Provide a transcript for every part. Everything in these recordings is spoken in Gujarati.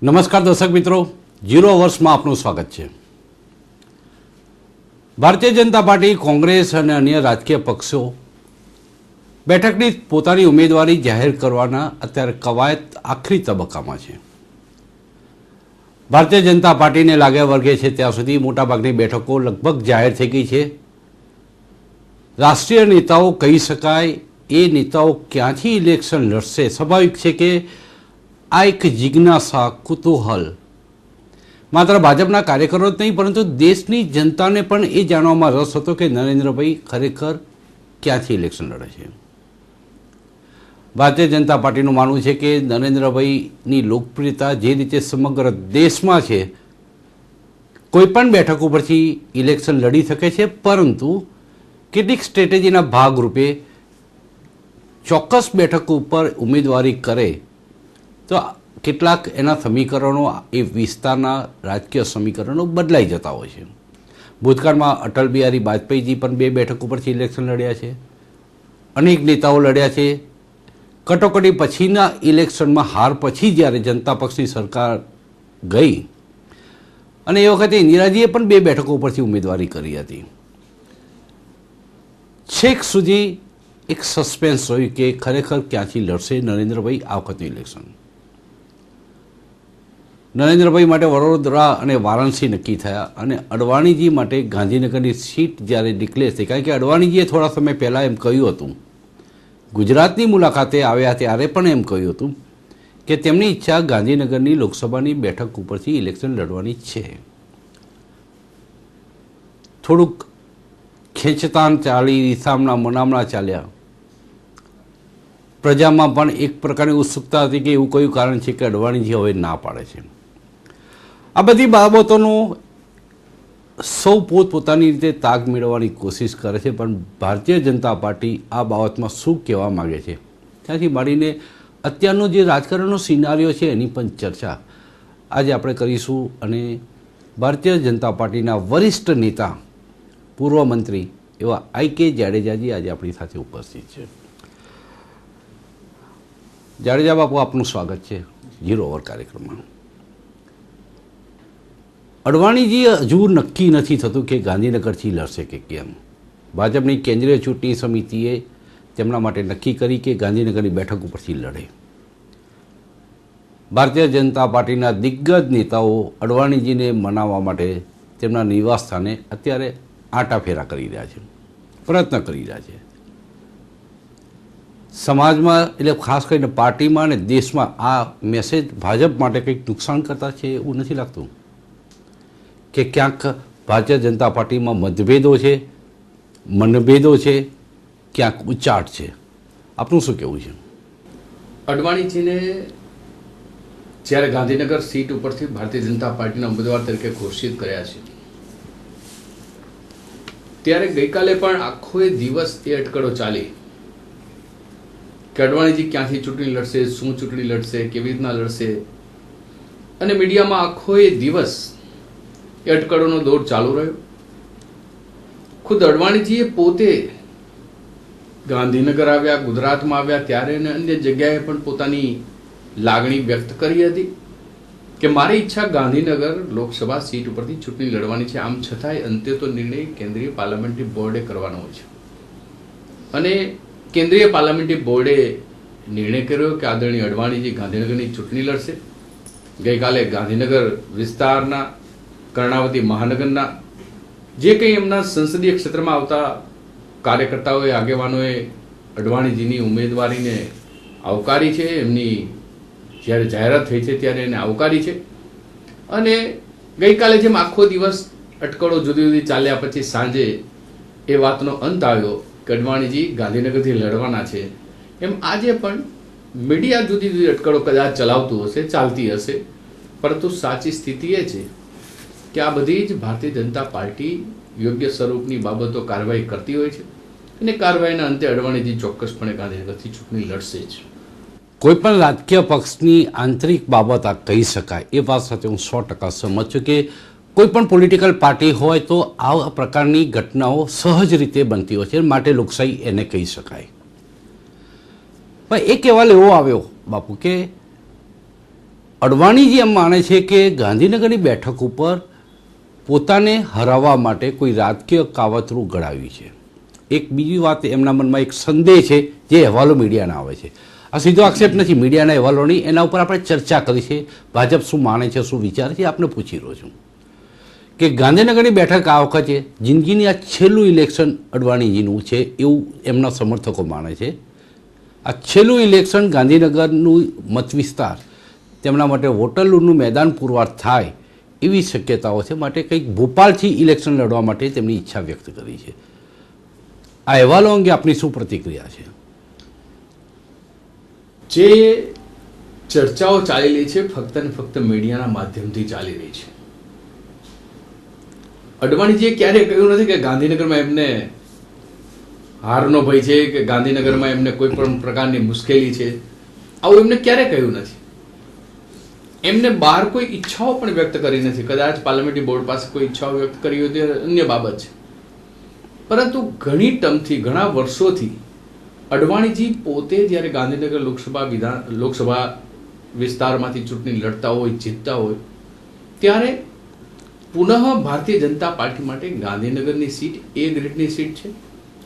નમસ્કાર દર્શક મિત્રો, 0 અવર્સમાં આપનું સ્વાગત છે। ભારતીય જનતા પાર્ટી, કોંગ્રેસ અને અન્ય રાજકીય પક્ષો બેઠકની પોતાની ઉમેદવારી જાહેર કરવાના અત્યારે કવાયત આખરી તબક્કામાં છે। ભારતીય જનતા પાર્ટીને લાગે વર્ગે છે ત્યાં સુધી મોટાભાગની બેઠકો લગભગ જાહેર થઈ ગઈ છે। રાષ્ટ્રીય નેતાઓ કહી શકાય એ નેતાઓ ક્યાંથી ઇલેક્શન લડશે, સ્વાભાવિક છે કે આ એક જિજ્ઞાસા, કુતૂહલ માત્ર ભાજપના કાર્યકરો જ નહીં પરંતુ દેશની જનતાને પણ એ જાણવામાં રસ હતો કે નરેન્દ્રભાઈ ખરેખર ક્યાંથી ઇલેક્શન લડે છે। ભારતીય જનતા પાર્ટીનું માનવું છે કે નરેન્દ્રભાઈની લોકપ્રિયતા જે રીતે સમગ્ર દેશમાં છે, કોઈપણ બેઠક ઉપરથી ઇલેક્શન લડી શકે છે, પરંતુ કેટલીક સ્ટ્રેટેજીના ભાગરૂપે ચોક્કસ બેઠક ઉપર ઉમેદવારી કરે તો કેટલાક એના સમીકરણો, એ વિસ્તારના રાજકીય સમીકરણો બદલાઈ જતા હોય છે। ભૂતકાળમાં અટલ બિહારી વાજપેયીજી પણ 2 બેઠક ઉપરથી ઇલેક્શન લડ્યા છે, અનેક નેતાઓ લડ્યા છે। કટોકટી પછીના ઇલેક્શનમાં હાર પછી જ્યારે જનતા પક્ષની સરકાર ગઈ અને એ વખતે ઇન્દિરાજીએ પણ 2 બેઠકો ઉપરથી ઉમેદવારી કરી હતી। છેક સુધી એક સસ્પેન્સ રહ્યું કે ખરેખર ક્યાંથી લડશે નરેન્દ્રભાઈ આ વખતનું ઇલેક્શન। નરેન્દ્રભાઈ માટે વડોદરા અને વારાણસી નક્કી થયા અને અડવાણીજી માટે ગાંધીનગરની સીટ જ્યારે ડિક્લેર થઈ, કારણ કે અડવાણીજીએ થોડા સમય પહેલાં એમ કહ્યું હતું, ગુજરાતની મુલાકાતે આવ્યા ત્યારે પણ એમ કહ્યું હતું કે તેમની ઈચ્છા ગાંધીનગરની લોકસભાની બેઠક ઉપરથી ઇલેક્શન લડવાની છે। થોડુંક ખેંચતાન ચાલી, રીસામણા મનામણા ચાલ્યા, પ્રજામાં પણ એક પ્રકારની ઉત્સુકતા હતી કે એવું કયું કારણ છે કે અડવાણીજી હવે ના પાડે છે। આ બધી બાબતોનો સૌ પોતપોતાની રીતે તાગ મેળવવાની કોશિશ કરે છે, પણ ભારતીય જનતા પાર્ટી આ બાબતમાં શું કહેવા માગે છે ત્યાંથી માંડીને અત્યારનો જે રાજકારણનો સિનારીઓ છે એની પણ ચર્ચા આજે આપણે કરીશું। અને ભારતીય જનતા પાર્ટીના વરિષ્ઠ નેતા, પૂર્વ મંત્રી એવા IK જાડેજાજી આજે આપણી સાથે ઉપસ્થિત છે। જાડેજા બાપુ, આપનું સ્વાગત છે 0 ઓવર કાર્યક્રમમાં। અડવાણીજી હજુ નક્કી નથી થતું કે ગાંધીનગરથી લડશે કે કેમ। ભાજપની કેન્દ્રીય ચૂંટણી સમિતિએ તેમના માટે નક્કી કરી કે ગાંધીનગરની બેઠક ઉપરથી લડે। ભારતીય જનતા પાર્ટીના દિગ્ગજ નેતાઓ અડવાણીજીને મનાવવા માટે તેમના નિવાસ સ્થાને અત્યારે આંટાફેરા કરી રહ્યા છે, પ્રયત્ન કરી રહ્યા છે। સમાજમાં, એટલે ખાસ કરીને પાર્ટીમાં અને દેશમાં આ મેસેજ ભાજપ માટે કંઈક નુકસાન કરતા છે એવું નથી લાગતું કે ક્યાંક ભારતીય જનતા પાર્ટીમાં મતભેદો છે, મનભેદો છે, ક્યાંક ઉચ્ચાટ છે? આપનું શું કહેવું છે? અડવાણીજીને જ્યારે ગાંધીનગર સીટ ઉપરથી ભારતીય જનતા પાર્ટીના ઉમેદવાર તરીકે ઘોષિત કર્યા છે, ત્યારે ગઈકાલે પણ આખો દિવસ એ અટકળો ચાલી કે અડવાણીજી ક્યાંથી ચૂંટણી લડશે, શું ચૂંટણી લડશે, કેવી રીતના લડશે, અને મીડિયામાં આખો દિવસ એ અટકળોનો દોર ચાલુ રહ્યો। ખુદ અડવાણીજીએ પોતે ગાંધીનગર આવ્યા, ગુજરાતમાં આવ્યા ત્યારે અને અન્ય જગ્યાએ પણ પોતાની લાગણી વ્યક્ત કરી હતી કે મારી ઈચ્છા ગાંધીનગર લોકસભા સીટ ઉપરથી ચૂંટણી લડવાની છે। આમ છતાંય અંતે તો નિર્ણય કેન્દ્રીય પાર્લામેન્ટરી બોર્ડે કરવાનો હોય છે અને કેન્દ્રીય પાર્લામેન્ટરી બોર્ડે નિર્ણય કર્યો કે આદરણીય અડવાણીજી ગાંધીનગરની ચૂંટણી લડશે। ગઈકાલે ગાંધીનગર વિસ્તારના, કર્ણાવતી મહાનગરના જે કંઈ એમના સંસદીય ક્ષેત્રમાં આવતા કાર્યકર્તાઓએ, આગેવાનોએ અડવાણીજીની ઉમેદવારીને આવકારી છે, એમની જ્યારે જાહેરાત થઈ છે ત્યારે એને આવકારી છે। અને ગઈકાલે જેમ આખો દિવસ અટકળો જુદી જુદી ચાલ્યા પછી સાંજે એ વાતનો અંત આવ્યો કે અડવાણીજી ગાંધીનગરથી લડવાના છે, એમ આજે પણ મીડિયા જુદી જુદી અટકળો કદાચ ચલાવતું હશે, ચાલતી હશે, પરંતુ સાચી સ્થિતિ એ છે કે આ બધી જ ભારતીય જનતા પાર્ટી યોગ્ય સ્વરૂપની બાબતો કાર્યવાહી કરતી હોય છે અને કાર્યવાહીના અંતે અડવાણીજી ચોક્કસપણે ગાંધીનગરથી ચૂંટણી લડશે જ। કોઈપણ રાજકીય પક્ષની આંતરિક બાબત આ કહી શકાય, એ વાત સાથે હું 100% સહમત છું કે કોઈપણ પોલિટિકલ પાર્ટી હોય તો આ પ્રકારની ઘટનાઓ સહજ રીતે બનતી હોય છે, માટે લોકશાહી એને કહી શકાય। પણ એક અહેવાલ એવો આવ્યો બાપુ કે અડવાણીજી એમ માને છે કે ગાંધીનગરની બેઠક ઉપર પોતાને હરાવવા માટે કોઈ રાજકીય કાવતરું ઘડાવી છે. એક બીજી વાત, એમના મનમાં એક સંદેહ છે જે અહેવાલો મીડિયાના આવે છે. આ સીધો આક્ષેપ નથી મીડિયાના અહેવાલોની, એના ઉપર આપણે ચર્ચા કરી છે. ભાજપ શું માને છે, શું વિચારે છે, આપને પૂછી રહ્યો છું કે ગાંધીનગરની બેઠક આ વખતે જિંદગીની આ છેલ્લું ઇલેક્શન અડવાણીજીનું છે એવું એમના સમર્થકો માને છે. આ છેલ્લું ઇલેક્શન ગાંધીનગરનું મત વિસ્તાર તેમના માટે વોટરલૂનું મેદાન પુરવાર થાય એવી શક્યતાઓ છે. માટે કંઈક ભોપાલથી ઇલેક્શન લડવા માટે તેમની ઈચ્છા વ્યક્ત કરી છે. આ અહેવાલો અંગે આપની શું પ્રતિક્રિયા છે? જે ચર્ચાઓ ચાલી રહી છે ફક્ત ને ફક્ત મીડિયાના માધ્યમથી ચાલી રહી છે. અડવાણીજીએ ક્યારેય કહ્યું નથી કે ગાંધીનગરમાં એમને હારનો ભય છે કે ગાંધીનગરમાં એમને કોઈ પણ પ્રકારની મુશ્કેલી છે. આવું એમને ક્યારેય કહ્યું નથી. એમને બહાર કોઈ ઈચ્છાઓ પણ વ્યક્ત કરી નથી. કદાચ પાર્લામેન્ટરી બોર્ડ પાસે કોઈ ઈચ્છાઓ વ્યક્ત કરી હોય તે અન્ય બાબત છે. પરંતુ ઘણી ટર્મથી, ઘણા વર્ષોથી અડવાણીજી પોતે જ્યારે ગાંધીનગર લોકસભા વિસ્તારમાંથી ચૂંટણી લડતા હોય, જીતતા હોય, ત્યારે પુનઃ ભારતીય જનતા પાર્ટી માટે ગાંધીનગરની સીટ એ ગ્રેડની સીટ છે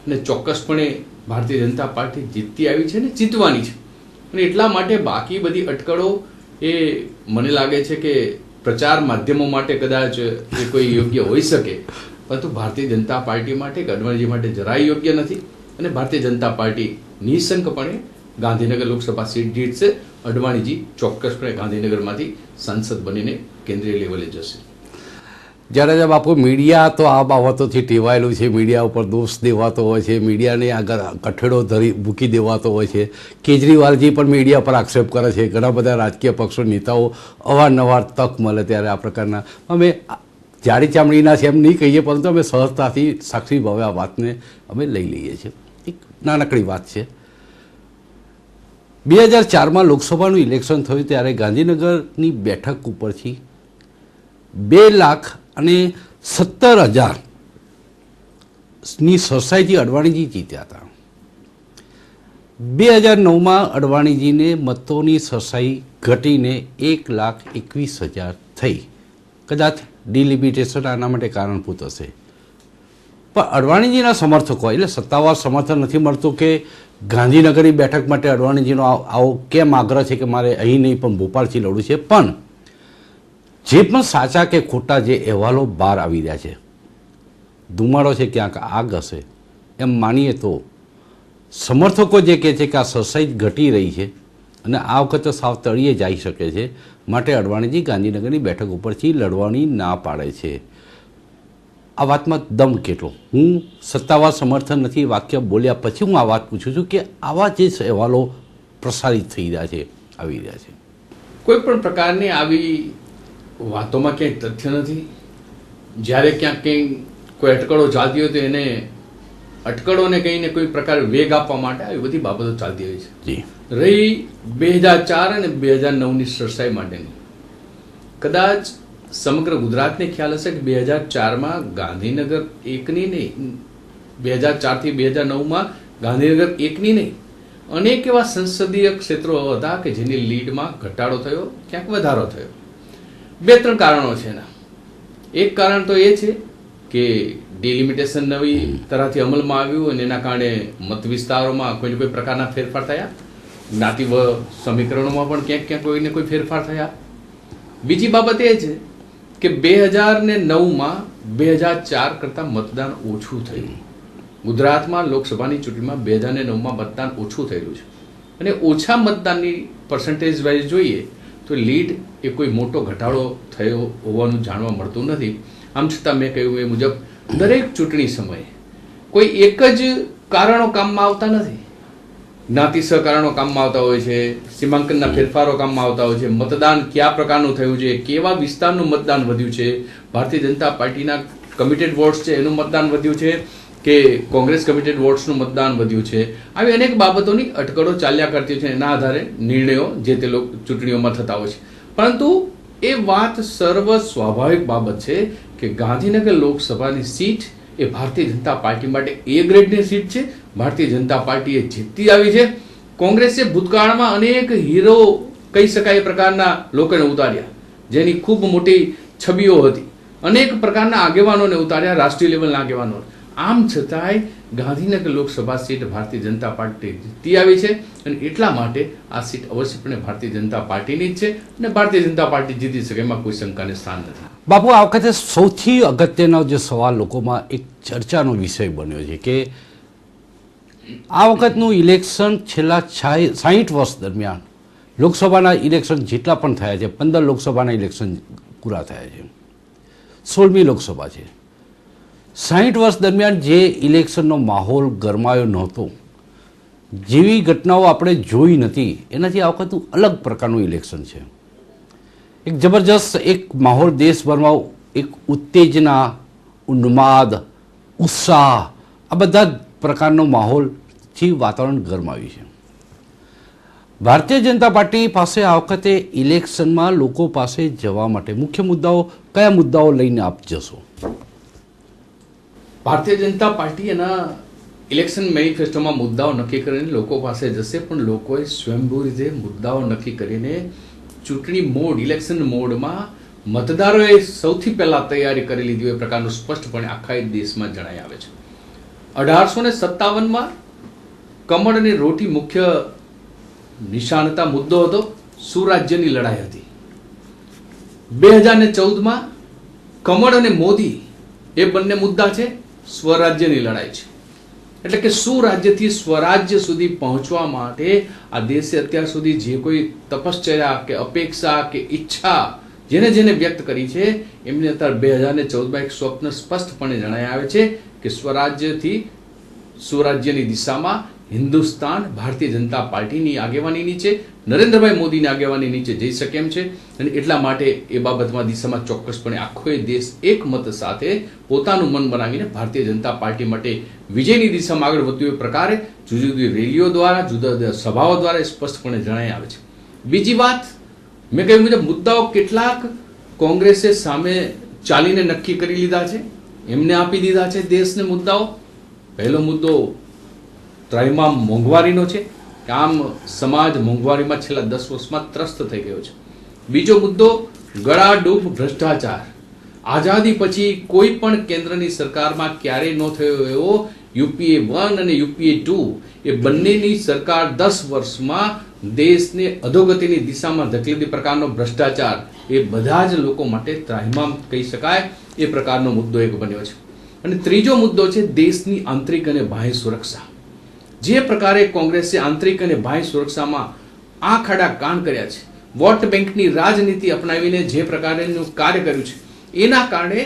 અને ચોક્કસપણે ભારતીય જનતા પાર્ટી જીતતી આવી છે અને જીતવાની છે. અને એટલા માટે બાકી બધી અટકળો એ મને લાગે છે કે પ્રચાર માધ્યમો માટે કદાચ એ કોઈ યોગ્ય હોઈ શકે, પરંતુ ભારતીય જનતા પાર્ટી માટે કે અડવાણીજી માટે જરાય યોગ્ય નથી. અને ભારતીય જનતા પાર્ટી નિઃશંકપણે ગાંધીનગર લોકસભા સીટ જીતશે. અડવાણીજી ચોક્કસપણે ગાંધીનગરમાંથી સાંસદ બનીને કેન્દ્રીય લેવલે જશે. જાડેજા બાપુ, મીડિયા તો આ બાબતોથી ટેવાયેલું છે. મીડિયા ઉપર દોષ દેવાતો હોય છે, મીડિયાને આગળ કઠેડો ધરી મૂકી દેવાતો હોય છે. કેજરીવાલજી પણ મીડિયા પર આક્ષેપ કરે છે. ઘણા બધા રાજકીય પક્ષો નેતાઓ અવારનવાર તક મળે ત્યારે આ પ્રકારના, અમે જાડી ચામડીના છે એમ નહીં કહીએ, પરંતુ અમે સહજતાથી સાક્ષી ભાવે આ વાતને અમે લઈ લઈએ છીએ. એક નાનકડી વાત છે. 2004માં લોકસભાનું ઇલેક્શન થયું ત્યારે ગાંધીનગરની બેઠક ઉપરથી 2,17,000ની સરસાઈથી અડવાણીજી જીત્યા હતા. 2009માં અડવાણીજીને મતોની સરસાઈ ઘટીને 1,21,000 થઈ. કદાચ ડિલિમિટેશન આના માટે કારણભૂત હશે. પણ અડવાણીજીના સમર્થકો, એટલે સત્તાવાર સમર્થન નથી મળતું કે ગાંધીનગરની બેઠક માટે અડવાણીજીનો આવો કેમ આગ્રહ છે કે મારે અહીં નહીં પણ ભોપાલથી લડવું છે. પણ જે પણ સાચા કે ખોટા જે અહેવાલો બહાર આવી રહ્યા છે, ધુમાડો છે ક્યાંક આગ હશે એમ માનીએ તો સમર્થકો જે કહે છે કે આ સરસાઈ ઘટી રહી છે અને આ વખતે સાવ તળિયે જઈ શકે છે, માટે અડવાણીજી ગાંધીનગરની બેઠક ઉપરથી લડવાની ના પાડે છે. આ વાતમાં દમ કેટલો? હું સત્તાવાર સમર્થન નથી વાક્ય બોલ્યા પછી હું આ વાત પૂછું છું કે આવા જે અહેવાલો પ્રસારિત થઈ રહ્યા છે, આવી રહ્યા છે, કોઈ પણ પ્રકારની આવી વાતોમાં ક્યાંય તથ્ય નથી. જ્યારે ક્યાંક કંઈ કોઈ અટકળો ચાલતી હોય તો એને અટકળોને કહીને કોઈ પ્રકારે વેગ આપવા માટે આવી બધી બાબતો ચાલતી હોય છે. રહી 2004 અને 2009ની સરસાઈ માટેની, કદાચ સમગ્ર ગુજરાતને ખ્યાલ હશે કે 2004માં ગાંધીનગર એકની નહીં, 2004થી 2009માં ગાંધીનગર એકની નહીં, અનેક એવા સંસદીય ક્ષેત્રો હતા કે જેની લીડમાં ઘટાડો થયો, ક્યાંક વધારો થયો. 2-3 કારણો છે એના. એક કારણ તો એ છે કે ડિલિમિટેશન નવી તરહથી અમલમાં આવ્યું અને એના કારણે મત વિસ્તારોમાં કોઈ કોઈ પ્રકારના ફેરફાર થયા. જ્ઞાતિ સમીકરણોમાં પણ ક્યાંક ક્યાંક કોઈને કોઈ ફેરફાર થયા. બીજી બાબત એ છે કે 2009માં 2004 કરતાં મતદાન ઓછું થયું. ગુજરાતમાં લોકસભાની ચૂંટણીમાં 2009માં મતદાન ઓછું થયેલું છે અને ઓછા મતદાનની પર્સન્ટેજ વાઇઝ જોઈએ તો લીડ એ કોઈ મોટો ઘટાડો થયો હોવાનું જાણવા મળતું નથી. આમ છતાં મેં કહ્યું એ મુજબ દરેક ચૂંટણી સમયે કોઈ એક જ કારણો કામમાં આવતા નથી. જ્ઞાતિસહ કારણો કામમાં આવતા હોય છે, સીમાંકનના ફેરફારો કામમાં આવતા હોય છે, મતદાન કયા પ્રકારનું થયું છે, કેવા વિસ્તારનું મતદાન વધ્યું છે, ભારતીય જનતા પાર્ટીના કમિટેડ વોટ્સ છે એનું મતદાન વધ્યું છે કે કોંગ્રેસ કમિટેડ વોટ્સનું મતદાન વધ્યું છે. આવી અનેક બાબતોની અટકળો ચાલ્યા કરતી છે. એના આધારે નિર્ણયો જે તે ચૂંટણીઓમાં થતા હોય છે. પરંતુ એ વાત સર્વ સ્વાભાવિક બાબત છે કે ગાંધીનગર લોકસભાની સીટ એ ભારતીય જનતા પાર્ટી માટે એ ગ્રેડની સીટ છે. ભારતીય જનતા પાર્ટીએ જીતતી આવી છે. કોંગ્રેસે ભૂતકાળમાં અનેક હીરો કહી શકાય એ પ્રકારના લોકોને ઉતાર્યા, જેની ખૂબ મોટી છબીઓ હતી. અનેક પ્રકારના આગેવાનોને ઉતાર્યા, રાષ્ટ્રીય લેવલના આગેવાનો. આમ છતાંય ગાંધીનગર લોકસભા સીટ ભારતીય જનતા પાર્ટી જીતી આવી છે અને એટલા માટે આ સીટ અવશ્યપણે ભારતીય જનતા પાર્ટીની જ છે અને ભારતીય જનતા પાર્ટી જીતી શકે એમાં કોઈ શંકાને સ્થાન નથી. બાપુ, આ વખતે સૌથી અગત્યનો જે સવાલ લોકોમાં એક ચર્ચાનો વિષય બન્યો છે કે આ વખતનું ઇલેક્શન છેલ્લા 60 વર્ષ દરમિયાન લોકસભાના ઇલેક્શન જેટલા પણ થયા છે, 15 લોકસભાના ઇલેક્શન પૂરા થયા છે, 16મી લોકસભા છે. 60 વર્ષ દરમિયાન જે ઇલેક્શનનો માહોલ ગરમાયો નહોતો, જેવી ઘટનાઓ આપણે જોઈ નથી, એનાથી આ વખતનું અલગ પ્રકારનું ઇલેક્શન છે. એક જબરજસ્ત એક માહોલ દેશભરમાં, એક ઉત્તેજના, ઉન્માદ, ઉત્સાહ, આ બધા જ પ્રકારનો માહોલથી વાતાવરણ ગરમાવ્યું છે. ભારતીય જનતા પાર્ટી પાસે આ વખતે ઇલેક્શનમાં લોકો પાસે જવા માટે મુખ્ય મુદ્દાઓ કયા મુદ્દાઓ લઈને આપ જશો? ભારતીય જનતા પાર્ટી એના ઇલેક્શન મેનિફેસ્ટોમાં મુદ્દાઓ નક્કી કરીને લોકો પાસે જશે, પણ લોકોએ સ્વયંભૂ રીતે મુદ્દાઓ નક્કી કરીને ચૂંટણી મોડ, ઇલેક્શન મોડમાં મતદારોએ સૌથી પહેલા તૈયારી કરી લીધી હોય એ પ્રકારનું સ્પષ્ટપણે આખા દેશમાં જણાઈ આવે છે. 1857માં કમળ અને રોટી મુખ્ય નિશાનતા મુદ્દો હતો, સુરાજ્યની લડાઈ હતી. 2014માં કમળ અને મોદી એ બંને મુદ્દા છે, સ્વરાજ્યની લડાઈ છે. એટલે કે સુરાજ્યથી સ્વરાજ્ય સુધી પહોંચવા માટે આ દેશે અત્યાર સુધી જે કોઈ તપશ્ચર્યા કે અપેક્ષા કે ઈચ્છા જેને વ્યક્ત કરી છે, એમને અત્યારે 2014માં એક સ્વપ્ન સ્પષ્ટપણે જણાઈ આવે છે કે સ્વરાજ્યથી સુરાજ્યની દિશામાં હિન્દુસ્તાન ભારતીય જનતા પાર્ટીની આગેવાની નીચે, નરેન્દ્રભાઈ મોદીની આગેવાની નીચે જઈ શકે એમ છે. અને એટલા માટે એ બાબતમાં દિશામાં ચોક્કસપણે આખો દેશ એક મત સાથે પોતાનું મન બનાવીને ભારતીય જનતા પાર્ટી માટે વિજયની દિશામાં આગળ વધ્યું એ પ્રકારે જુદી જુદી રેલીઓ દ્વારા, જુદા જુદા સભાઓ દ્વારા સ્પષ્ટપણે જણાઈ આવે છે. બીજી વાત, મેં કહ્યું મુજબ મુદ્દાઓ કેટલાક કોંગ્રેસે સામે ચાલીને નક્કી કરી લીધા છે, એમને આપી દીધા છે દેશને મુદ્દાઓ. પહેલો મુદ્દો ત્રાહિમામ મોંઘવારીનો છે કે આમ સમાજ મોંઘવારીમાં છેલ્લા 10 વર્ષમાં ત્રસ્ત થઈ ગયો છે. બીજો મુદ્દો ગળાડૂબ ભ્રષ્ટાચાર. આઝાદી પછી કોઈ પણ કેન્દ્રની સરકારમાં ક્યારેય ન થયો એવો યુપીએ 1 અને યુપીએ 2 એ બંનેની સરકાર 10 વર્ષમાં દેશને અધોગતિની દિશામાં ધકેલી પ્રકારનો ભ્રષ્ટાચાર એ બધા જ લોકો માટે ત્રાહિમામ કહી શકાય એ પ્રકારનો મુદ્દો એક બન્યો છે. અને ત્રીજો મુદ્દો છે દેશની આંતરિક અને બાહ્ય સુરક્ષા. જે પ્રકારે કોંગ્રેસે આંતરિક અને બાહ્ય સુરક્ષામાં આંખ આડા કાન કર્યા છે, વોટ બેંકની રાજનીતિ અપનાવીને જે પ્રકારેનું કાર્ય કર્યું છે, એના કારણે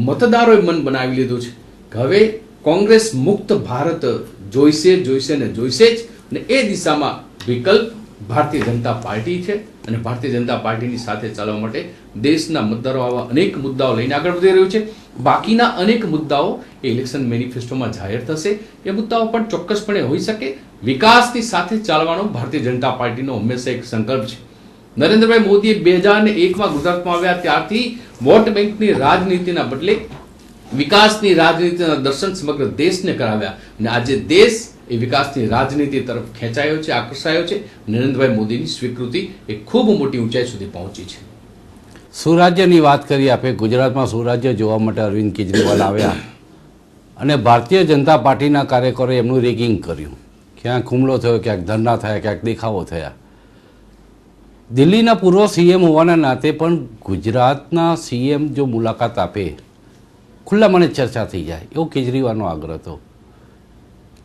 મતદારોએ મન બનાવી લીધું છે કે હવે કોંગ્રેસ મુક્ત ભારત જોઈશે જ, અને એ દિશામાં વિકલ્પ ભારતીય જનતા પાર્ટી છે. અને ભારતીય જનતા પાર્ટીની સાથે ચાલવા માટે દેશના મતદારો આવા અનેક મુદ્દાઓ લઈને આગળ વધી રહ્યું છે. બાકીના અનેક મુદ્દાઓ એ ઇલેક્શન મેનિફેસ્ટોમાં જાહેર થશે. એ મુદ્દાઓ પણ ચોક્કસપણે હોઈ શકે. વિકાસની સાથે ચાલવાનો ભારતીય જનતા પાર્ટીનો હંમેશા એક સંકલ્પ છે. નરેન્દ્રભાઈ મોદીએ 2001માં ગુજરાતમાં આવ્યા ત્યારથી વોટ બેંકની રાજનીતિના બદલે વિકાસની રાજનીતિના દર્શન સમગ્ર દેશને કરાવ્યા અને આજે દેશ એ વિકાસની રાજનીતિ તરફ ખેંચાયો છે, આકર્ષાયો છે. નરેન્દ્રભાઈ મોદીની સ્વીકૃતિ એ ખૂબ મોટી ઊંચાઈ સુધી પહોંચી છે. સુરાજ્યની વાત કરી આપે. ગુજરાતમાં સુરાજ્ય જોવા માટે અરવિંદ કેજરીવાલ આવ્યા અને ભારતીય જનતા પાર્ટીના કાર્યકરોએ એમનું રેગિંગ કર્યું. ક્યાંક હુમલો થયો, ક્યાંક ધરણા થયા, ક્યાંક દેખાવો થયા. દિલ્હીના પૂર્વ સીએમ હોવાના નાતે પણ ગુજરાતના સીએમ જો મુલાકાત આપે, ખુલ્લા મને ચર્ચા થઈ જાય, એવો કેજરીવાલનો આગ્રહ હતો.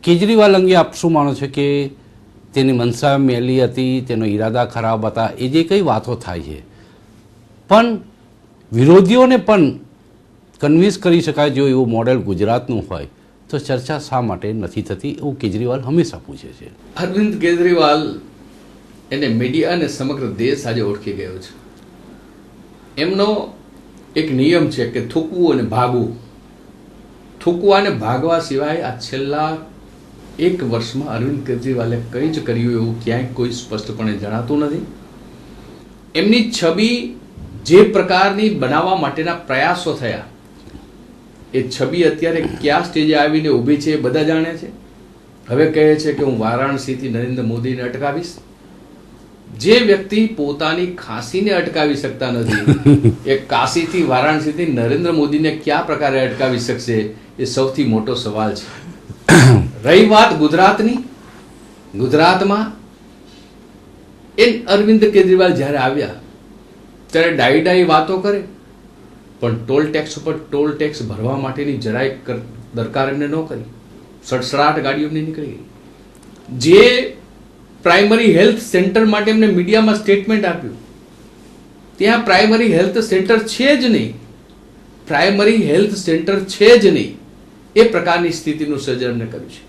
કેજરીવાલ અંગે આપ શું માનો છો કે તેની મનસા મેલી હતી, તેનો ઈરાદા ખરાબ હતા, એ જે કઈ વાતો થાય છે, પણ વિરોધીઓને પણ કન્વિન્સ કરી શકાય જો એવું મોડેલ ગુજરાતનું હોય તો ચર્ચા શા માટે નથી થતી, એવું કેજરીવાલ હંમેશા પૂછે છે. અરવિંદ કેજરીવાલ એને મીડિયા અને સમગ્ર દેશ આજે ઓળખી ગયો છે. એમનો એક નિયમ છે કે થૂકવું અને ભાગવું. થૂકવા અને ભાગવા સિવાય આ છેલ્લા 1 વર્ષમાં અરવિંદ કેજરીવાલે કંઈ જ કર્યું એવું ક્યાંય કોઈ સ્પષ્ટપણે જણાતું નથી. એમની છબી જે પ્રકારની બનાવવા માટેના પ્રયાસો થયા, એ છબી અત્યારે કયા સ્ટેજે આવીને ઊભી છે એ બધા જાણે છે. હવે કહે છે કે હું વારાણસીથી નરેન્દ્ર મોદીને અટકાવીશ. જે વ્યક્તિ પોતાની ખાંસીને અટકાવી શકતા નથી એ કાશીથી વારાણસીથી નરેન્દ્ર મોદીને કયા પ્રકારે અટકાવી શકશે એ સૌથી મોટો સવાલ છે. રહી વાત ગુજરાતની, ગુજરાતમાં અરવિંદ કેજરીવાલ જ્યારે આવ્યા ત્યારે ડાઈ વાતો કરે, પણ ટોલ ટેક્સ ઉપર ટોલ ટેક્સ ભરવા માટેની જરાય દરકાર એમને ન કરી. સડસડાટ ગાડીઓ એમની નીકળી ગઈ. જે પ્રાઇમરી હેલ્થ સેન્ટર માટે એમને મીડિયામાં સ્ટેટમેન્ટ આપ્યું, ત્યાં પ્રાઇમરી હેલ્થ સેન્ટર છે જ નહીં, પ્રાઇમરી હેલ્થ સેન્ટર છે જ નહીં, એ પ્રકારની સ્થિતિનું સર્જન એમને કર્યું છે.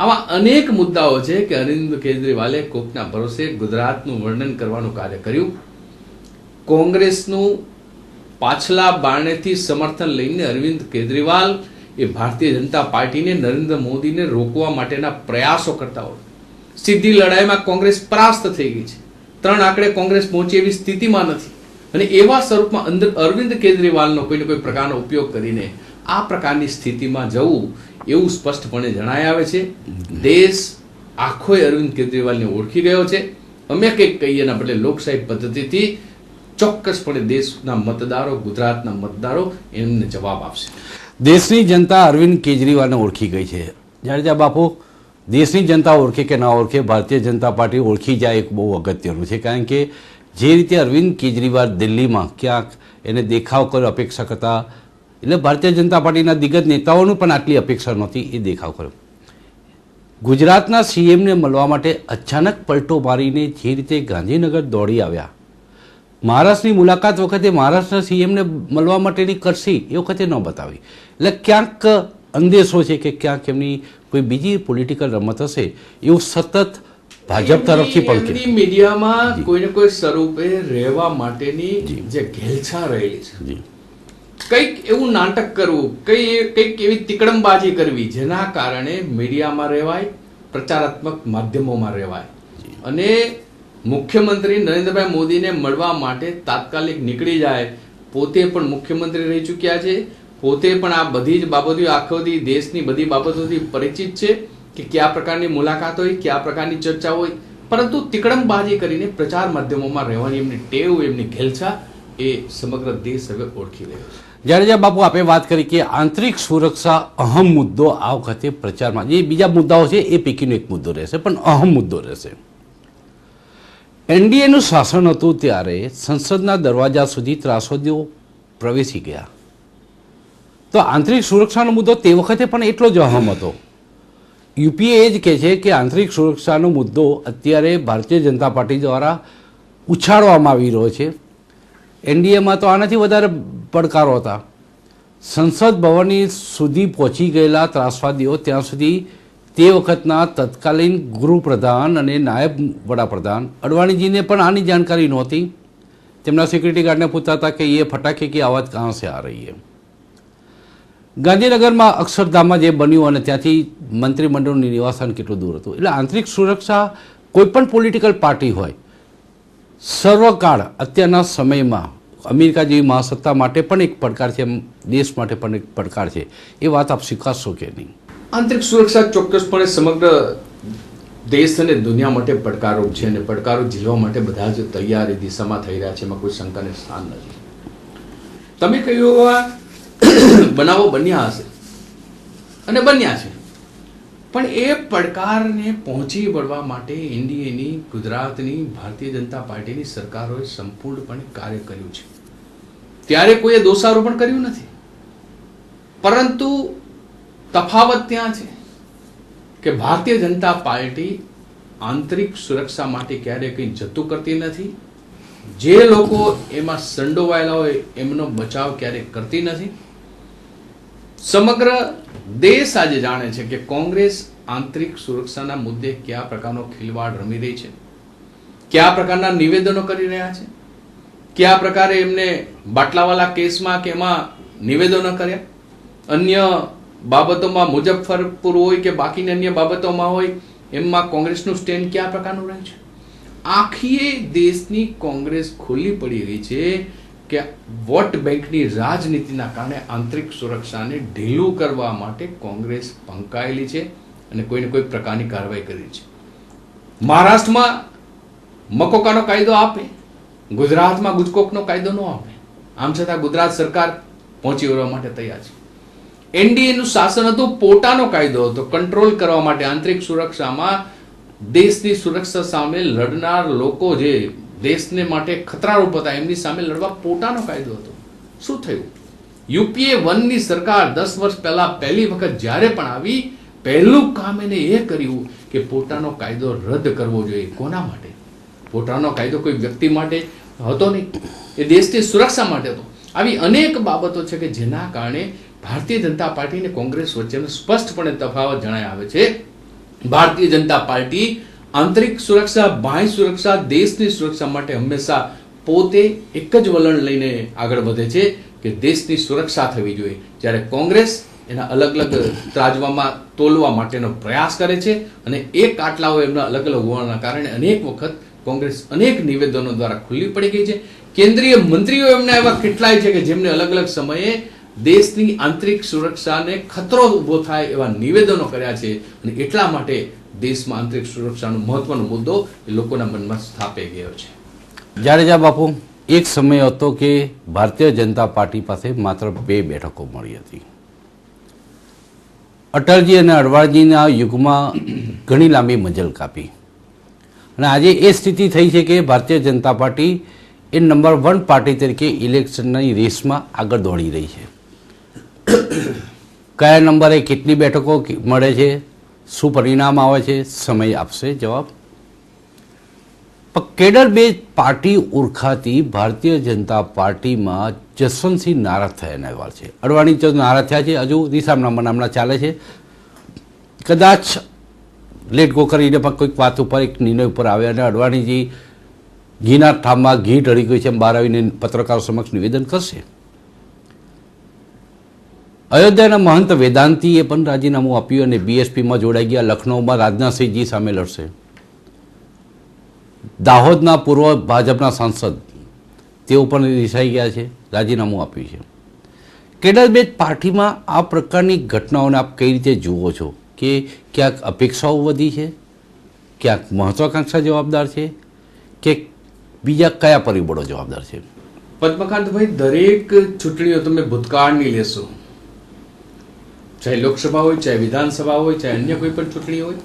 આવા અનેક મુદ્દાઓ છે કે અરવિંદ કેજરીવાલે કોકના ભરોસે ગુજરાતનું વર્ણન કરવાનું કાર્ય કર્યું. કોંગ્રેસનું પાછલા બારણેથી સમર્થન લઈને અરવિંદ કેજરીવાલ એ ભારતીય જનતા પાર્ટીને, નરેન્દ્ર મોદીને રોકવા માટેના પ્રયાસો કરતા હોય. સીધી લડાઈમાં કોંગ્રેસ પરાસ્ત થઈ ગઈ છે. 3 આંકડે કોંગ્રેસ પહોંચી એવી સ્થિતિમાં નથી, અને એવા સ્વરૂપમાં અરવિંદ કેજરીવાલનો કોઈને કોઈ પ્રકારનો ઉપયોગ કરીને આ પ્રકારની સ્થિતિમાં જવું એવું સ્પષ્ટપણે જણાય આવે છે. દેશ આખોય અરવિંદ કેજરીવાલને ઓળખી ગયો છે. અમે કંઈક કહીએ એના બદલે લોકશાહી પદ્ધતિથી ચોક્કસપણે દેશના મતદારો, ગુજરાતના મતદારો એમને જવાબ આપશે. દેશની જનતા અરવિંદ કેજરીવાલને ઓળખી ગઈ છે. જાડેજા બાપુ, દેશની જનતા ઓળખે કે ના ઓળખે, ભારતીય જનતા પાર્ટી ઓળખી જાય એક બહુ અગત્યનું છે. કારણ કે જે રીતે અરવિંદ કેજરીવાલ દિલ્હીમાં ક્યાંક એને દેખાવ કર્યો અપેક્ષા કરતા, એટલે ભારતીય જનતા પાર્ટીના દિગ્ગજ નેતાઓનું પણ આટલી અપેક્ષા નહોતી, એ દેખાવ કર્યો. ગુજરાતના સીએમને મળવા માટે અચાનક પલટો મારીને જે રીતે ગાંધીનગર દોડી આવ્યા, મહારાષ્ટ્રની મુલાકાત વખતે મહારાષ્ટ્રના સીએમને મળવા માટેની કરશી એ વખતે ન બતાવી, એટલે ક્યાંક અંદેશો છે કે ક્યાંક એમની કોઈ બીજી પોલિટિકલ રમત હશે એવું સતત ભાજપ તરફથી પણ એમની મીડિયામાં કોઈને કોઈ સ્વરૂપે રહેવા માટેની જે ઘેલછા રહેલી છે, કંઈક એવું નાટક કરવું, કંઈક એવી તિકડમબાજી કરવી જેના કારણે મીડિયામાં રહેવાય, પ્રચારાત્મક માધ્યમોમાં રહેવાય, અને મુખ્યમંત્રી નરેન્દ્રભાઈ મોદીને મળવા માટે તાત્કાલિક નીકળી જાય. પોતે પણ મુખ્યમંત્રી રહી ચૂક્યા છે, પોતે પણ આ બધી જ બાબતો, આખોથી દેશની બધી બાબતોથી પરિચિત છે કે કયા પ્રકારની મુલાકાત હોય, કયા પ્રકારની ચર્ચા હોય, પરંતુ તિકડમબાજી કરીને પ્રચાર માધ્યમોમાં રહેવાની એમની ટેવ, એમની ઘેલછા એ સમગ્ર દેશ હવે ઓળખી રહ્યો છે. જાડેજા બાપુ, આપણે વાત કરી કે આંતરિક સુરક્ષા અહમ મુદ્દો આ વખતે પ્રચારમાં, જે બીજા મુદ્દાઓ છે એ પૈકીનો એક મુદ્દો રહેશે, પણ અહમ મુદ્દો રહેશે. એનડીએનું શાસન હતું ત્યારે સંસદના દરવાજા સુધી ત્રાસવાદીઓ પ્રવેશી ગયા, તો આંતરિક સુરક્ષાનો મુદ્દો તે વખતે પણ એટલો જ અહમ હતો. યુપીએ એ જ કહે છે કે આંતરિક સુરક્ષાનો મુદ્દો અત્યારે ભારતીય જનતા પાર્ટી દ્વારા ઉછાળવામાં આવી રહ્યો છે. એનડીએમાં તો આનાથી વધારે પડકારો હતા. સંસદ ભવનની સુધી પહોંચી ગયેલા ત્રાસવાદીઓ ત્યાં સુધી તે વખતના તત્કાલીન ગૃહપ્રધાન અને નાયબ વડાપ્રધાન અડવાણીજીને પણ આની જાણકારી નહોતી. તેમના સિક્યુરિટી ગાર્ડને પૂછતા હતા કે એ ફટાકે કી આવાજ કહાં સે આ રહી હૈ. ગાંધીનગરમાં અક્ષરધામમાં જે બન્યું અને ત્યાંથી મંત્રીમંડળનું નિવાસસ્થાન કેટલું દૂર હતું. એટલે આંતરિક સુરક્ષા કોઈ પણ પોલિટિકલ પાર્ટી હોય, સર્વકાળ અત્યારના સમયમાં અમેરિકા જેવી મહાસત્તા માટે પણ એક પડકાર છે, દેશ માટે પણ એક પડકાર છે. એ વાત આપ સ્વીકારશો કે નહીં? આંતરિક સુરક્ષા ચોક્કસપણે સમગ્ર દેશ અને દુનિયા માટે પડકારો છે, અને પડકારો ઝીલવા માટે બધા જ તૈયાર એ દિશામાં થઈ રહ્યા છે, એમાં કોઈ શંકાને સ્થાન નથી. તમે કહ્યું બનાવો બન્યા હશે અને બન્યા છે, પણ એ પડકારને પહોંચી વળવા માટે એનડીએની, ગુજરાતની ભારતીય જનતા પાર્ટીની સરકારોએ સંપૂર્ણપણે કાર્ય કર્યું છે. ત્યારે કોઈએ દોષારોપણ કર્યું નથી, પરંતુ તફાવત ત્યાં છે કે ભારતીય જનતા પાર્ટી આંતરિક સુરક્ષા માટે ક્યારેય કંઈ જતું કરતી નથી. જે લોકો એમાં સંડોવાયેલા હોય એમનો બચાવ ક્યારેય કરતી નથી. સમગ્ર દેશ આજે જાણે છે કે કોંગ્રેસ આંતરિક સુરક્ષાના મુદ્દે કયા પ્રકારનો ખિલવાડ રમી રહી છે, કયા પ્રકારના નિવેદનો કરી રહ્યા છે, કયા પ્રકારે એમને બાટલાવાલા કેસમાં કે એમાં નિવેદનો કર્યા, અન્ય બાબતોમાં મુઝફ્ફરપુર હોય કે બાકીની અન્ય બાબતોમાં હોય એમાં કોંગ્રેસનું સ્ટેન્ડ કયા પ્રકારનું રહ્યું છે. આખી દેશની કોંગ્રેસ ખુલ્લી પડી રહી છે કે વોટ બેંકની રાજનીતિના કારણે આંતરિક સુરક્ષાને ઢીલું કરવા માટે કોંગ્રેસ પંકાયેલી છે અને કોઈને કોઈ પ્રકારની કાર્યવાહી કરી છે. મહારાષ્ટ્રમાં મકોકાનો કાયદો આપે, ગુજરાતમાં ગુજકોકનો કાયદો ન આપે. આમ છતાં ગુજરાત સરકાર પહોંચી વળવા માટે તૈયાર છે. એનડીએનું શાસન હતું, પોતાનો કાયદો હતો, કંટ્રોલ કરવા માટે આંતરિક સુરક્ષામાં દેશની સુરક્ષા સામે લડનાર લોકો જે દેશને માટે ખતરારૂપ હતા એમની સામે લડવા પોતાનો કાયદો હતો. શું થયું? યુપીએ 1ની સરકાર 10 વર્ષ પહેલા પહેલી વખત જ્યારે પણ આવી, પહેલું કામ એને એ કર્યું કે પોતાનો કાયદો રદ કરવો જોઈએ. કોના માટે? પોતાનો કાયદો કોઈ વ્યક્તિ માટે હતો નહીં, એ દેશની સુરક્ષા માટે હતો. આવી અનેક બાબતો છે કે જેના કારણે ભારતીય જનતા પાર્ટી અને કોંગ્રેસ વચ્ચેનો સ્પષ્ટપણે તફાવત જણાય આવે છે. ભારતીય જનતા પાર્ટી આંતરિક સુરક્ષા, બાહ્ય સુરક્ષા, દેશની સુરક્ષા માટે હંમેશા પોતે એક જ વલણ લઈને આગળ વધે છે કે દેશની સુરક્ષા થવી જોઈએ, જ્યારે કોંગ્રેસ એના અલગ અલગ ત્રાજવામાં તોલવા માટેનો પ્રયાસ કરે છે. અને એ કાટલાઓ એમના અલગ અલગ હોવાના કારણે અનેક વખત કોંગ્રેસ અનેક નિવેદનો દ્વારા ખુલ્લી પડી ગઈ છે. કેન્દ્રીય મંત્રીઓ એમના એવા કેટલાય છે કે જેમને અલગ અલગ સમયે દેશની આંતરિક સુરક્ષાને ખતરો ઊભો થાય એવા નિવેદનો કર્યા છે. અને એટલા માટે દેશમાં આંતરિક સુરક્ષાનો મહત્વનો મુદ્દો એ લોકોના મનમાં સ્થાપી ગયો છે. જાડેજા બાપુ, એક સમય હતો કે ભારતીય જનતા પાર્ટી પાસે માત્ર 2 બેઠકો મળી હતી. અટલજી અને અડવાણીજીના યુગમાં ઘણી લાંબી મજલ કાપી અને આજે એ સ્થિતિ થઈ છે કે ભારતીય જનતા પાર્ટી એ નંબર 1 પાર્ટી તરીકે ઇલેક્શનની રેસમાં આગળ દોડી રહી છે. કયા નંબરે કેટલી બેઠકો મળે છે, શું પરિણામ આવે છે, સમય આપશે જવાબ. પણ કેડર બેઝ પાર્ટી ઓળખાતી ભારતીય જનતા પાર્ટીમાં જસવંતસિંહ નારાજ થયાના અહેવાલ છે. અડવાણી તો નારાજ થયા છે, હજુ રીસામણામણા ચાલે છે. કદાચ લેટ ગો કરીને પણ કોઈક વાત ઉપર, એક નિર્ણય ઉપર આવે અને અડવાણીજી ઘીના ઠામમાં ઘી ઢળી ગઈ છે એમ બહાર આવીને પત્રકારો સમક્ષ નિવેદન કરશે. અયોધ્યાના મહંત વેદાંતીએ પણ રાજીનામું આપ્યું અને બીએસપીમાં જોડાઈ ગયા. લખનૌમાં રાજનાથસિંહજી સામે લડશે. દાહોદના પૂર્વ ભાજપના સાંસદ તેઓ પણ રિસાઈ ગયા છે, રાજીનામું આપ્યું છે. કેડર બેઝ પાર્ટીમાં આ પ્રકારની ઘટનાઓને આપ કઈ રીતે જુઓ છો કે ક્યાંક અપેક્ષાઓ વધી છે, ક્યાંક મહત્વાકાંક્ષા જવાબદાર છે કે બીજા કયા પરિબળો જવાબદાર છે? પદ્મકાંતભાઈ, દરેક ચૂંટણીઓ તમે ભૂતકાળની લેશો, ચાહે લોકસભા હોય, ચાહે વિધાનસભા હોય, ચાહે અન્ય કોઈ પણ ચૂંટણી હોય,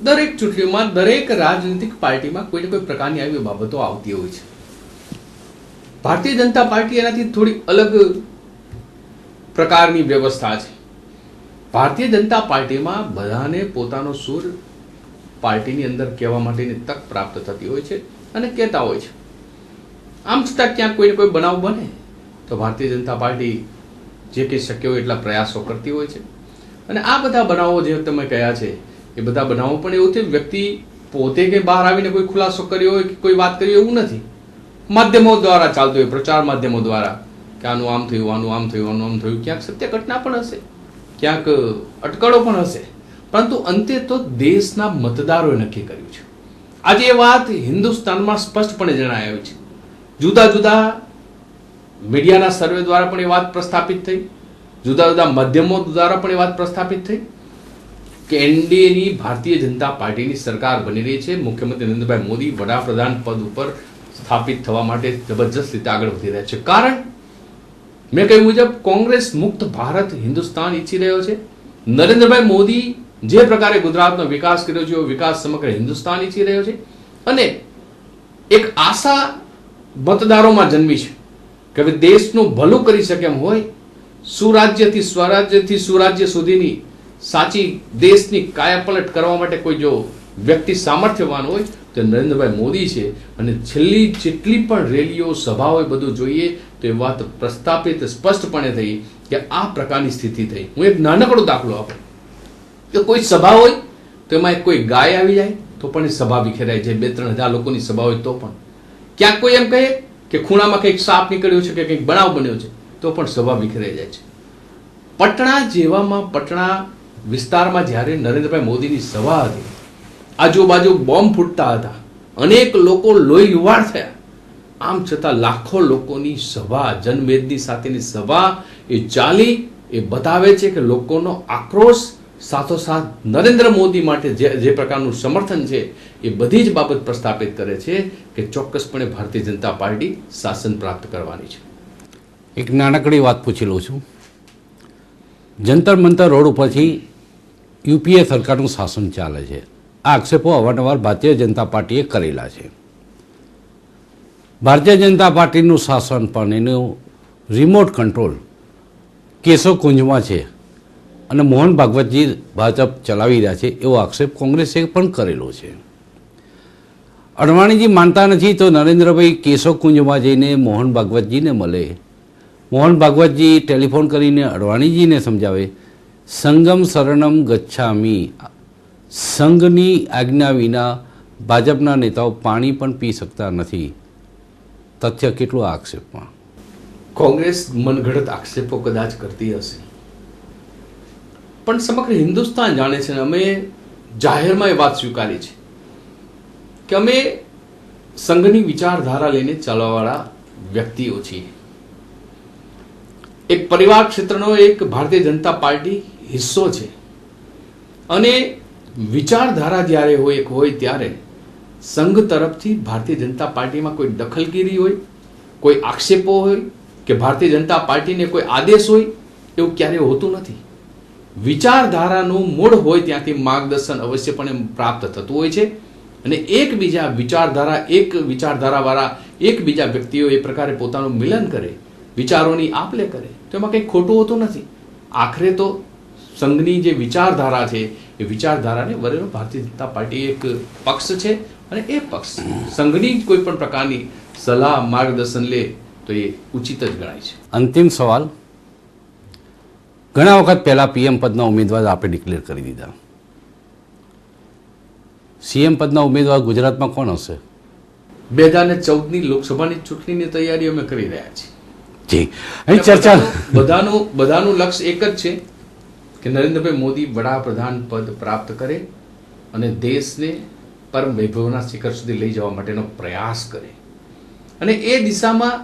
દરેક ચૂંટણીઓમાં દરેક રાજનીતિક પાર્ટીમાં કોઈ ને કોઈ પ્રકારની આવી બાબતો આવતી હોય છે. ભારતીય જનતા પાર્ટી એનાથી થોડી અલગ પ્રકારની વ્યવસ્થા છે. ભારતીય જનતા પાર્ટીમાં બધાને પોતાનો સૂર પાર્ટીની અંદર કહેવા માટેની તક પ્રાપ્ત થતી હોય છે અને કહેતા હોય છે. આમ છતાં ક્યાંક કોઈને કોઈ બનાવ બને તો ભારતીય જનતા પાર્ટી જે કંઈ શક્ય હોય એટલા પ્રયાસો કરતી હોય છે. અને આ બધા બનાવો જે તમે કહ્યા છે એ બધા બનાવો પણ એવું થયું વ્યક્તિ પોતે કંઈ બહાર આવીને કોઈ ખુલાસો કર્યો હોય કે કોઈ વાત કરી એવું નથી. માધ્યમો દ્વારા ચાલતું હોય, પ્રચાર માધ્યમો દ્વારા કે આનું આમ થયું, આનું આમ થયું, આનું આમ થયું. ક્યાંક સત્ય ઘટના પણ હશે, ક્યાંક અટકળો પણ હશે, પરંતુ અંતે તો દેશના મતદારોએ નક્કી કર્યું છે. આજે એ વાત હિન્દુસ્તાનમાં સ્પષ્ટપણે જણાઈ આવી છે. જુદા જુદા મીડિયાના સર્વે દ્વારા પણ એ વાત પ્રસ્થાપિત થઈ, જુદા જુદા માધ્યમો દ્વારા પણ એ વાત પ્રસ્થાપિત થઈ કે એનડીએની ભારતીય જનતા પાર્ટીની સરકાર બની રહી છે. મુખ્યમંત્રી નરેન્દ્રભાઈ મોદી વડાપ્રધાન પદ ઉપર સ્થાપિત થવા માટે જબરજસ્ત રીતે આગળ વધી રહ્યા છે. કારણ મેં કહ્યું મુજબ કોંગ્રેસ મુક્ત ભારત હિન્દુસ્તાન ઈચ્છી રહ્યો છે. નરેન્દ્રભાઈ મોદી જે પ્રકારે ગુજરાતનો વિકાસ કર્યો છે એવો વિકાસ સમગ્ર હિન્દુસ્તાન ઈચ્છી રહ્યો છે. અને એક આશા મતદારોમાં જન્મી છે કે હવે દેશનું ભલું કરી શકે એમ હોય, સુરાજ્યથી સ્વરાજ્યથી સુરાજ્ય સુધીની સાચી દેશની કાયાપલટ કરવા માટે કોઈ જો વ્યક્તિ સામર્થ્યવાન હોય તો નરેન્દ્રભાઈ મોદી છે. અને છેલ્લી જેટલી પણ રેલીઓ, સભાઓ બધું જોઈએ તો એ વાત પ્રસ્થાપિત સ્પષ્ટપણે થઈ કે આ પ્રકારની સ્થિતિ થઈ. હું એક નાનકડો દાખલો આપું કે કોઈ સભા હોય તો એમાં કોઈ ગાય આવી જાય તો પણ એ સભા વિખેરાઈ જાય. 2-3 હજાર લોકોની સભા હોય તો પણ ક્યાંક કોઈ એમ કહે કે ખૂણામાં કંઈક સાપ નીકળ્યો છે કે કંઈક બનાવ બન્યો છે તો પણ સભા વિખેરાઈ જાય છે. પટણા જેવામાં, પટણા વિસ્તારમાં જ્યારે નરેન્દ્રભાઈ મોદીની સભા હતી, આજુબાજુ બોમ્બ ફૂટતા હતા, અનેક લોકો લોહી લુહાણ થયા, આમ છતાં લાખો લોકોની સભા, જનમેદની સાથેની સભા એ ચાલી. એ બતાવે છે કે લોકોનો આક્રોશ સાથોસાથ નરેન્દ્ર મોદી માટે જે પ્રકારનું સમર્થન છે એ બધી જ બાબત પ્રસ્થાપિત કરે છે કે ચોક્કસપણે ભારતીય જનતા પાર્ટી શાસન પ્રાપ્ત કરવાની છે. એક નાનકડી વાત પૂછી લઉં છું. જંતર મંતર રોડ ઉપરથી યુપીએ સરકારનું શાસન ચાલે છે. આ આક્ષેપો અવારનવાર ભારતીય જનતા પાર્ટીએ કરેલા છે. ભારતીય જનતા પાર્ટીનું શાસન પણ એનું રિમોટ કંટ્રોલ કેશોકુંજમાં છે અને મોહન ભાગવતજી ભાજપ ચલાવી રહ્યા છે એવો આક્ષેપ કોંગ્રેસે પણ કરેલો છે. અડવાણીજી માનતા નથી તો નરેન્દ્રભાઈ કેશોકુંજમાં જઈને મોહન ભાગવતજીને મળે. મોહન ભાગવતજી ટેલિફોન કરીને અડવાણીજીને સમજાવે સંગમ શરણમ ગચ્છામી, સંઘની આજ્ઞા વિના ભાજપના નેતાઓ પાણી પણ પી શકતા નથી. તથ્ય કેટલું આ આક્ષેપમાં? કોંગ્રેસ મનગઢત આક્ષેપો કદાચ કરતી હશે, પણ સમગ્ર હિન્દુસ્તાન જાણે છે. અમે જાહેરમાં એ વાત સ્વીકારી છે કે અમે સંઘની વિચારધારા લઈને ચાલવાવાળા વ્યક્તિઓ છીએ. એક પરિવાર ક્ષેત્રનો એક ભારતીય જનતા પાર્ટી હિસ્સો છે અને વિચારધારા જ્યારે હોય ત્યારે સંઘ તરફથી ભારતીય જનતા પાર્ટીમાં કોઈ દખલગીરી હોય, કોઈ આક્ષેપો હોય કે ભારતીય જનતા પાર્ટીને કોઈ આદેશ હોય એવું ક્યારેય હોતું નથી. વિચારધારાનું મૂળ હોય ત્યાંથી માર્ગદર્શન અવશ્યપણે પ્રાપ્ત થતું હોય છે અને એકબીજા વિચારધારાવાળા એકબીજા વ્યક્તિઓ એ પ્રકારે પોતાનું મિલન કરે, વિચારોની આપ લે કરે તો એમાં કંઈ ખોટું હોતું નથી. આખરે તો સંઘની જે વિચારધારા છે એ વિચારધારાને વરેલો ભારતીય જનતા પાર્ટી એક પક્ષ છે અને એ પક્ષ સંઘની કોઈ પણ પ્રકારની સલાહ માર્ગદર્શન લે તો એ ઉચિત જ ગણાય છે. અંતિમ સવાલ. ઘણા વખત પહેલાં પીએમ પદના ઉમેદવાર આપણે ડિક્લેર કરી દીધા. સીએમ પદના ઉમેદવાર ગુજરાતમાં કોણ હશે? 2014ની લોકસભાની ચૂંટણીની તૈયારી અમે કરી રહ્યા છીએ. જી, અહીં ચર્ચા બધાનું લક્ષ્ય એક જ છે કે નરેન્દ્રભાઈ મોદી વડાપ્રધાન પદ પ્રાપ્ત કરે અને દેશને પરમ વૈભવના શિખર સુધી લઈ જવા માટેનો પ્રયાસ કરે. અને એ દિશામાં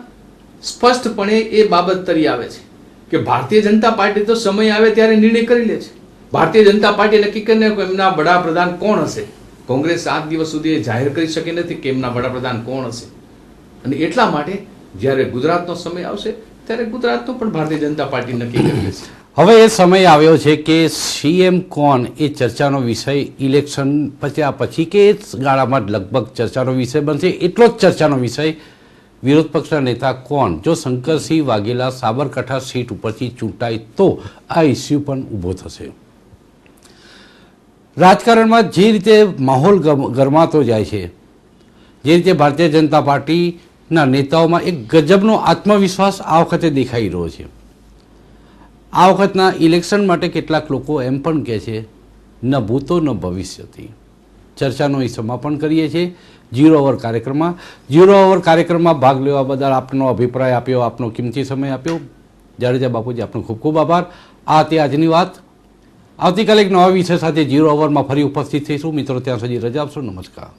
સ્પષ્ટપણે એ બાબત તરી આવે છે કે ભારતીય જનતા પાર્ટી તો સમય આવે ત્યારે નિર્ણય કરી લે છે. ભારતીય જનતા પાર્ટી નક્કી કરીને એમના વડાપ્રધાન કોણ હશે. કોંગ્રેસ 7 દિવસ સુધી એ જાહેર કરી શકી નથી કે એમના વડાપ્રધાન કોણ હશે. અને એટલા માટે જ્યારે ગુજરાતનો સમય આવશે ત્યારે ગુજરાતનો પણ ભારતીય જનતા પાર્ટી નક્કી કરી લેશે. હવે એ સમય આવ્યો છે કે સીએમ કોણ એ ચર્ચાનો વિષય ઇલેક્શન પત્યા પછી કે એ ગાળામાં લગભગ ચર્ચાનો વિષય બનશે. એટલો જ ચર્ચાનો વિષય વિરોધ પક્ષના નેતા કોણ. જો શંકરસિંહ વાઘેલા સાબરકાંઠા સીટ ઉપરથી ચૂંટાય તો આ ઇસ્યુ પણ ઊભો થશે. રાજકારણમાં જે રીતે માહોલ ગરમાતો જાય છે, જે રીતે ભારતીય જનતા પાર્ટીના નેતાઓમાં એક ગજબનો આત્મવિશ્વાસ આ વખતે દેખાઈ રહ્યો છે. આ વખતના ઇલેક્શન માટે કેટલાક લોકો એમ પણ કહે છે ન ભૂતો ન ભવિષ્યથી. ચર્ચાનો અહીં સમાપન કરીએ છીએ 0 ઓવર કાર્યક્રમમાં. 0 ઓવર કાર્યક્રમમાં ભાગ લેવા બદલ આપનો અભિપ્રાય આપ્યો, આપનો કિંમતી સમય આપ્યો. જાડેજા બાપુજી, આપનો ખૂબ ખૂબ આભાર. આ તે આજની વાત. આવતીકાલે એક નવા વિષય સાથે 0 ઓવરમાં ફરી ઉપસ્થિત થઈશું. મિત્રો, ત્યાં સુધી રજા આપશો. નમસ્કાર.